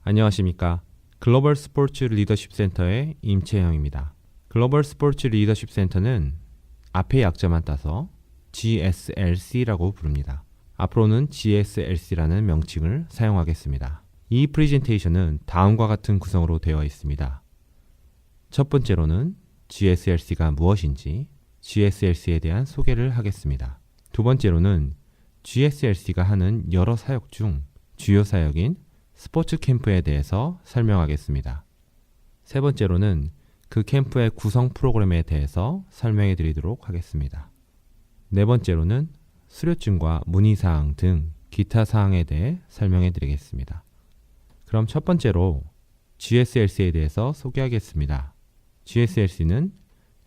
안녕하십니까. 글로벌 스포츠 리더십 센터의 임채영입니다. 글로벌 스포츠 리더십 센터는 앞의 약자만 따서 GSLC라고 부릅니다. 앞으로는 GSLC라는 명칭을 사용하겠습니다. 이 프레젠테이션은 다음과 같은 구성으로 되어 있습니다. 첫 번째로는 GSLC가 무엇인지 GSLC에 대한 소개를 하겠습니다. 두 번째로는 GSLC가 하는 여러 사역 중 주요 사역인 스포츠 캠프에 대해서 설명하겠습니다. 세 번째로는 그 캠프의 구성 프로그램에 대해서 설명해 드리도록 하겠습니다. 네 번째로는 수료증과 문의사항 등 기타 사항에 대해 설명해 드리겠습니다. 그럼 첫 번째로 GSLC에 대해서 소개하겠습니다. GSLC는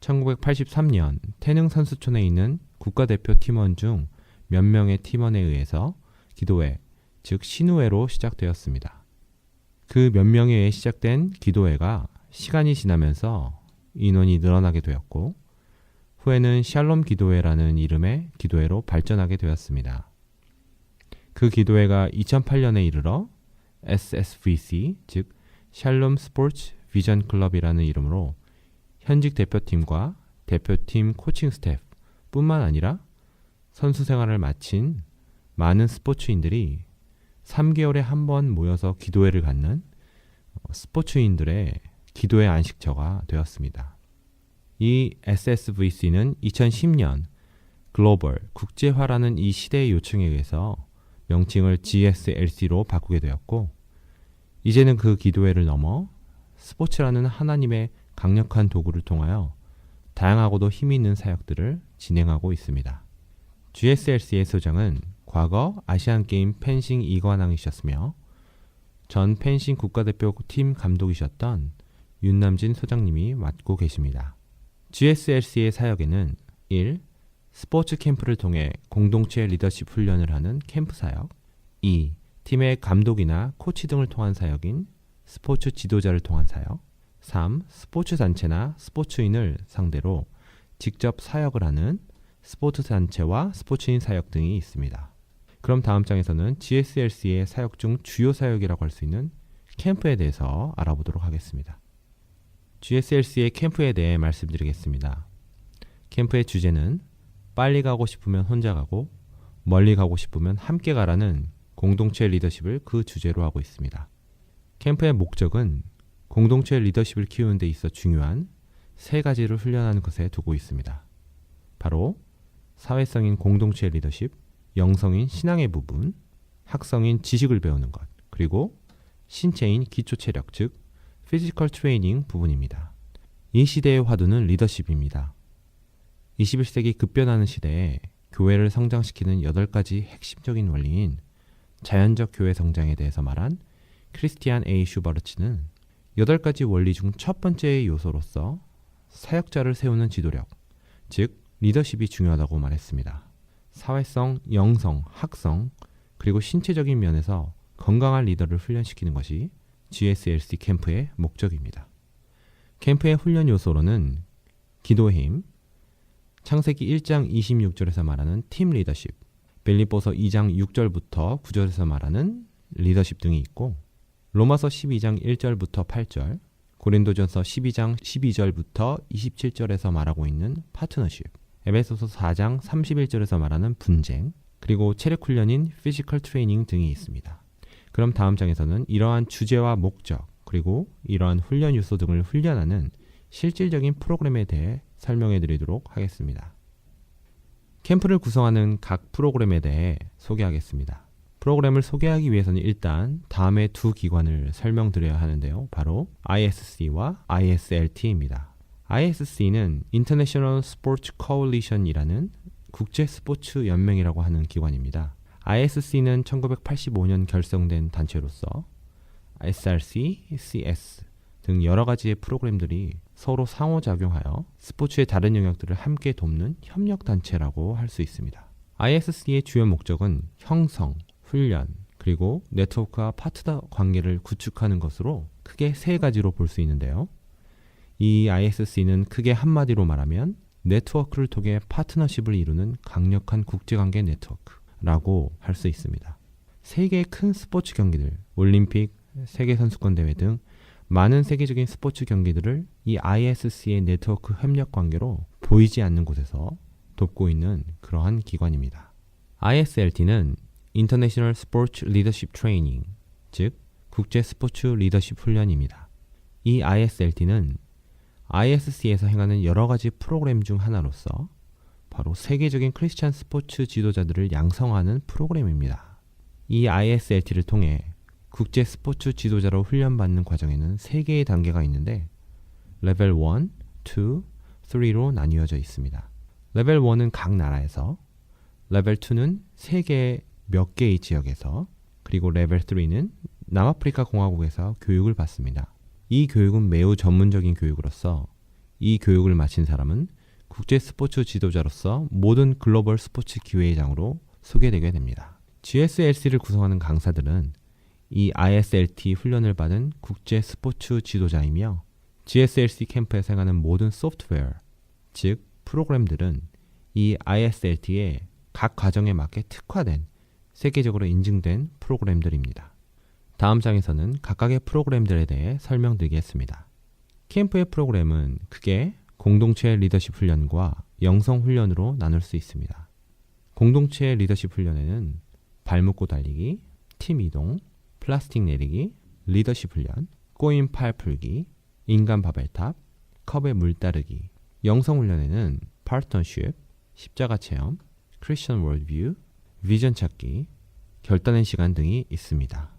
1983년 태능 선수촌에 있는 국가대표 팀원 중 몇 명의 팀원에 의해서 기도회, 즉 신우회로 시작되었습니다. 그 몇 명에 의해 시작된 기도회가 시간이 지나면서 인원이 늘어나게 되었고 후에는 샬롬 기도회라는 이름의 기도회로 발전하게 되었습니다. 그 기도회가 2008년에 이르러 SSVC, 즉 샬롬 스포츠 비전 클럽이라는 이름으로 현직 대표팀과 대표팀 코칭 스태프 뿐만 아니라 선수 생활을 마친 많은 스포츠인들이 3개월에 한 번 모여서 기도회를 갖는 스포츠인들의 기도회 안식처가 되었습니다. 이 SSVC는 2010년 글로벌 국제화라는 이 시대의 요청에 의해서 명칭을 GSLC로 바꾸게 되었고 이제는 그 기도회를 넘어 스포츠라는 하나님의 강력한 도구를 통하여 다양하고도 힘이 있는 사역들을 진행하고 있습니다. GSLC의 소장은 과거 아시안게임 펜싱 2관왕이셨으며 전 펜싱 국가대표팀 감독이셨던 윤남진 소장님이 맡고 계십니다. GSLC의 사역에는 1. 스포츠 캠프를 통해 공동체 리더십 훈련을 하는 캠프 사역 2. 팀의 감독이나 코치 등을 통한 사역인 스포츠 지도자를 통한 사역 3. 스포츠 단체나 스포츠인을 상대로 직접 사역을 하는 스포츠 단체와 스포츠인 사역 등이 있습니다. 그럼 다음 장에서는 GSLC의 사역 중 주요 사역이라고 할 수 있는 캠프에 대해서 알아보도록 하겠습니다. GSLC의 캠프에 대해 말씀드리겠습니다. 캠프의 주제는 빨리 가고 싶으면 혼자 가고 멀리 가고 싶으면 함께 가라는 공동체 리더십을 그 주제로 하고 있습니다. 캠프의 목적은 공동체 리더십을 키우는 데 있어 중요한 세 가지를 훈련하는 것에 두고 있습니다. 바로 사회성인 공동체 리더십, 영성인 신앙의 부분, 학성인 지식을 배우는 것, 그리고 신체인 기초 체력, 즉 피지컬 트레이닝 부분입니다. 이 시대의 화두는 리더십입니다. 21세기 급변하는 시대에 교회를 성장시키는 8가지 핵심적인 원리인 자연적 교회 성장에 대해서 말한 크리스티안 A. 슈버르츠는 8가지 원리 중 첫 번째의 요소로서 사역자를 세우는 지도력, 즉 리더십이 중요하다고 말했습니다. 사회성, 영성, 학성, 그리고 신체적인 면에서 건강한 리더를 훈련시키는 것이 GSLC 캠프의 목적입니다. 캠프의 훈련 요소로는 기도의 힘, 창세기 1장 26절에서 말하는 팀 리더십, 빌립보서 2장 6절부터 9절에서 말하는 리더십 등이 있고 로마서 12장 1절부터 8절, 고린도전서 12장 12절부터 27절에서 말하고 있는 파트너십, 에베소서 4장 31절에서 말하는 분쟁, 그리고 체력 훈련인 피지컬 트레이닝 등이 있습니다. 그럼 다음 장에서는 이러한 주제와 목적, 그리고 이러한 훈련 요소 등을 훈련하는 실질적인 프로그램에 대해 설명해 드리도록 하겠습니다. 캠프를 구성하는 각 프로그램에 대해 소개하겠습니다. 프로그램을 소개하기 위해서는 일단 다음의 두 기관을 설명드려야 하는데요. 바로 ISC와 ISLT입니다. ISC는 International Sports Coalition이라는 국제 스포츠 연맹이라고 하는 기관입니다. ISC는 1985년 결성된 단체로서 SRC, CS 등 여러 가지의 프로그램들이 서로 상호작용하여 스포츠의 다른 영역들을 함께 돕는 협력단체라고 할 수 있습니다. ISC의 주요 목적은 형성, 훈련, 그리고 네트워크와 파트너 관계를 구축하는 것으로 크게 세 가지로 볼 수 있는데요. 이 ISC는 크게 한마디로 말하면 네트워크를 통해 파트너십을 이루는 강력한 국제관계 네트워크라고 할 수 있습니다. 세계의 큰 스포츠 경기들, 올림픽, 세계선수권 대회 등 많은 세계적인 스포츠 경기들을 이 ISC의 네트워크 협력 관계로 보이지 않는 곳에서 돕고 있는 그러한 기관입니다. ISLT는 International Sports Leadership Training, 즉 국제 스포츠 리더십 훈련입니다. 이 ISLT는 ISC에서 행하는 여러 가지 프로그램 중 하나로서 바로 세계적인 크리스찬 스포츠 지도자들을 양성하는 프로그램입니다. 이 ISLT를 통해 국제 스포츠 지도자로 훈련받는 과정에는 3개의 단계가 있는데 레벨 1, 2, 3로 나뉘어져 있습니다. 레벨 1은 각 나라에서, 레벨 2는 세계 몇 개의 지역에서, 그리고 레벨 3는 남아프리카 공화국에서 교육을 받습니다. 이 교육은 매우 전문적인 교육으로서 이 교육을 마친 사람은 국제 스포츠 지도자로서 모든 글로벌 스포츠 기회장으로 소개되게 됩니다. GSLC를 구성하는 강사들은 이 ISLT 훈련을 받은 국제 스포츠 지도자이며 GSLC 캠프에서 행하는 모든 소프트웨어, 즉 프로그램들은 이 ISLT의 각 과정에 맞게 특화된 세계적으로 인증된 프로그램들입니다. 다음 장에서는 각각의 프로그램들에 대해 설명드리겠습니다. 캠프의 프로그램은 크게 공동체 리더십 훈련과 영성 훈련으로 나눌 수 있습니다. 공동체 리더십 훈련에는 발 묶고 달리기, 팀 이동, 플라스틱 내리기, 리더십 훈련, 꼬인 팔 풀기, 인간 바벨탑, 컵에 물 따르기. 영성 훈련에는 파트너십, 십자가 체험, 크리스천 월드뷰, 비전 찾기, 결단의 시간 등이 있습니다.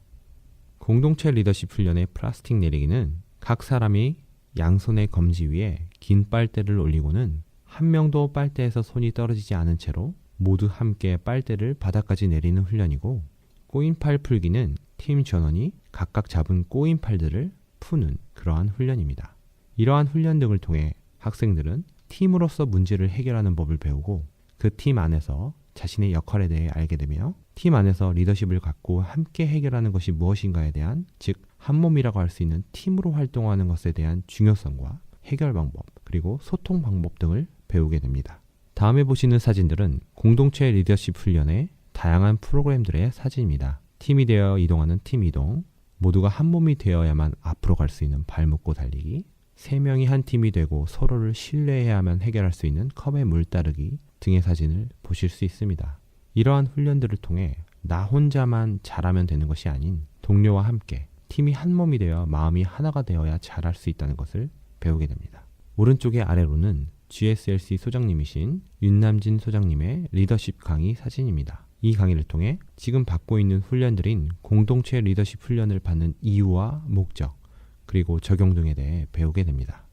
공동체 리더십 훈련의 플라스틱 내리기는 각 사람이 양손의 검지 위에 긴 빨대를 올리고는 한 명도 빨대에서 손이 떨어지지 않은 채로 모두 함께 빨대를 바닥까지 내리는 훈련이고, 꼬인팔 풀기는 팀 전원이 각각 잡은 꼬인팔들을 푸는 그러한 훈련입니다. 이러한 훈련 등을 통해 학생들은 팀으로서 문제를 해결하는 법을 배우고 그 팀 안에서 자신의 역할에 대해 알게 되며 팀 안에서 리더십을 갖고 함께 해결하는 것이 무엇인가에 대한, 즉 한몸이라고 할 수 있는 팀으로 활동하는 것에 대한 중요성과 해결 방법, 그리고 소통 방법 등을 배우게 됩니다. 다음에 보시는 사진들은 공동체 리더십 훈련의 다양한 프로그램들의 사진입니다. 팀이 되어 이동하는 팀 이동, 모두가 한 몸이 되어야만 앞으로 갈 수 있는 발 묶고 달리기, 3명이 한 팀이 되고 서로를 신뢰해야만 해결할 수 있는 컵에 물 따르기 등의 사진을 보실 수 있습니다. 이러한 훈련들을 통해 나 혼자만 잘하면 되는 것이 아닌 동료와 함께 팀이 한 몸이 되어 마음이 하나가 되어야 잘할 수 있다는 것을 배우게 됩니다. 오른쪽의 아래로는 GSLC 소장님이신 윤남진 소장님의 리더십 강의 사진입니다. 이 강의를 통해 지금 받고 있는 훈련들인 공동체 리더십 훈련을 받는 이유와 목적, 그리고 적용 등에 대해 배우게 됩니다.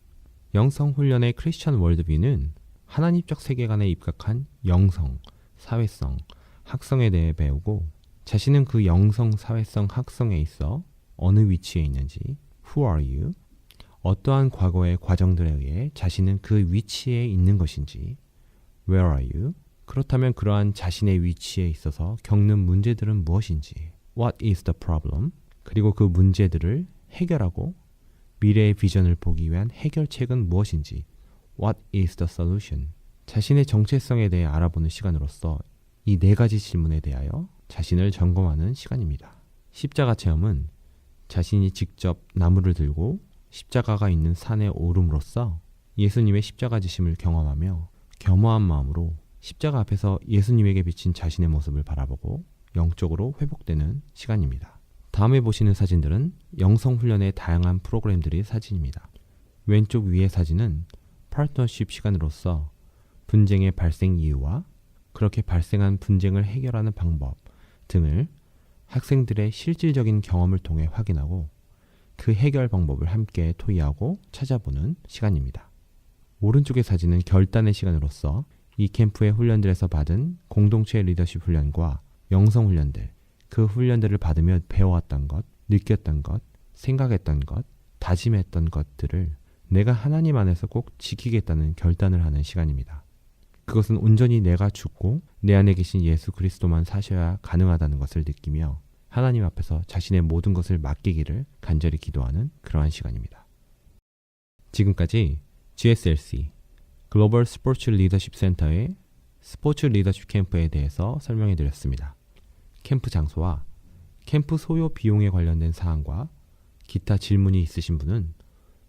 영성 훈련의 크리스천 월드뷰는 하나님적 세계관에 입각한 영성, 사회성, 학성에 대해 배우고 자신은 그 영성, 사회성, 학성에 있어 어느 위치에 있는지, Who are you? 어떠한 과거의 과정들에 의해 자신은 그 위치에 있는 것인지, Where are you? 그렇다면 그러한 자신의 위치에 있어서 겪는 문제들은 무엇인지, What is the problem? 그리고 그 문제들을 해결하고 미래의 비전을 보기 위한 해결책은 무엇인지, What is the solution? 자신의 정체성에 대해 알아보는 시간으로서 이 4가지 질문에 대하여 자신을 점검하는 시간입니다. 십자가 체험은 자신이 직접 나무를 들고 십자가가 있는 산에 오름으로써 예수님의 십자가 지심을 경험하며 겸허한 마음으로 십자가 앞에서 예수님에게 비친 자신의 모습을 바라보고 영적으로 회복되는 시간입니다. 다음에 보시는 사진들은 영성훈련의 다양한 프로그램들의 사진입니다. 왼쪽 위의 사진은 파트너십 시간으로서 분쟁의 발생 이유와 그렇게 발생한 분쟁을 해결하는 방법 등을 학생들의 실질적인 경험을 통해 확인하고 그 해결 방법을 함께 토의하고 찾아보는 시간입니다. 오른쪽의 사진은 결단의 시간으로서 이 캠프의 훈련들에서 받은 공동체 리더십 훈련과 영성 훈련들, 그 훈련들을 받으며 배워왔던 것, 느꼈던 것, 생각했던 것, 다짐했던 것들을 내가 하나님 안에서 꼭 지키겠다는 결단을 하는 시간입니다. 그것은 온전히 내가 죽고 내 안에 계신 예수 그리스도만 사셔야 가능하다는 것을 느끼며 하나님 앞에서 자신의 모든 것을 맡기기를 간절히 기도하는 그러한 시간입니다. 지금까지 GSLC, 글로벌 스포츠 리더십 센터의 스포츠 리더십 캠프에 대해서 설명해 드렸습니다. 캠프 장소와 캠프 소요 비용에 관련된 사항과 기타 질문이 있으신 분은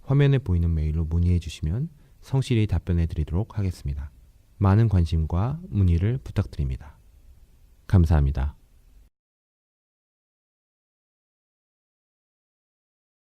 화면에 보이는 메일로 문의해 주시면 성실히 답변해 드리도록 하겠습니다. 많은 관심과 문의를 부탁드립니다. 감사합니다.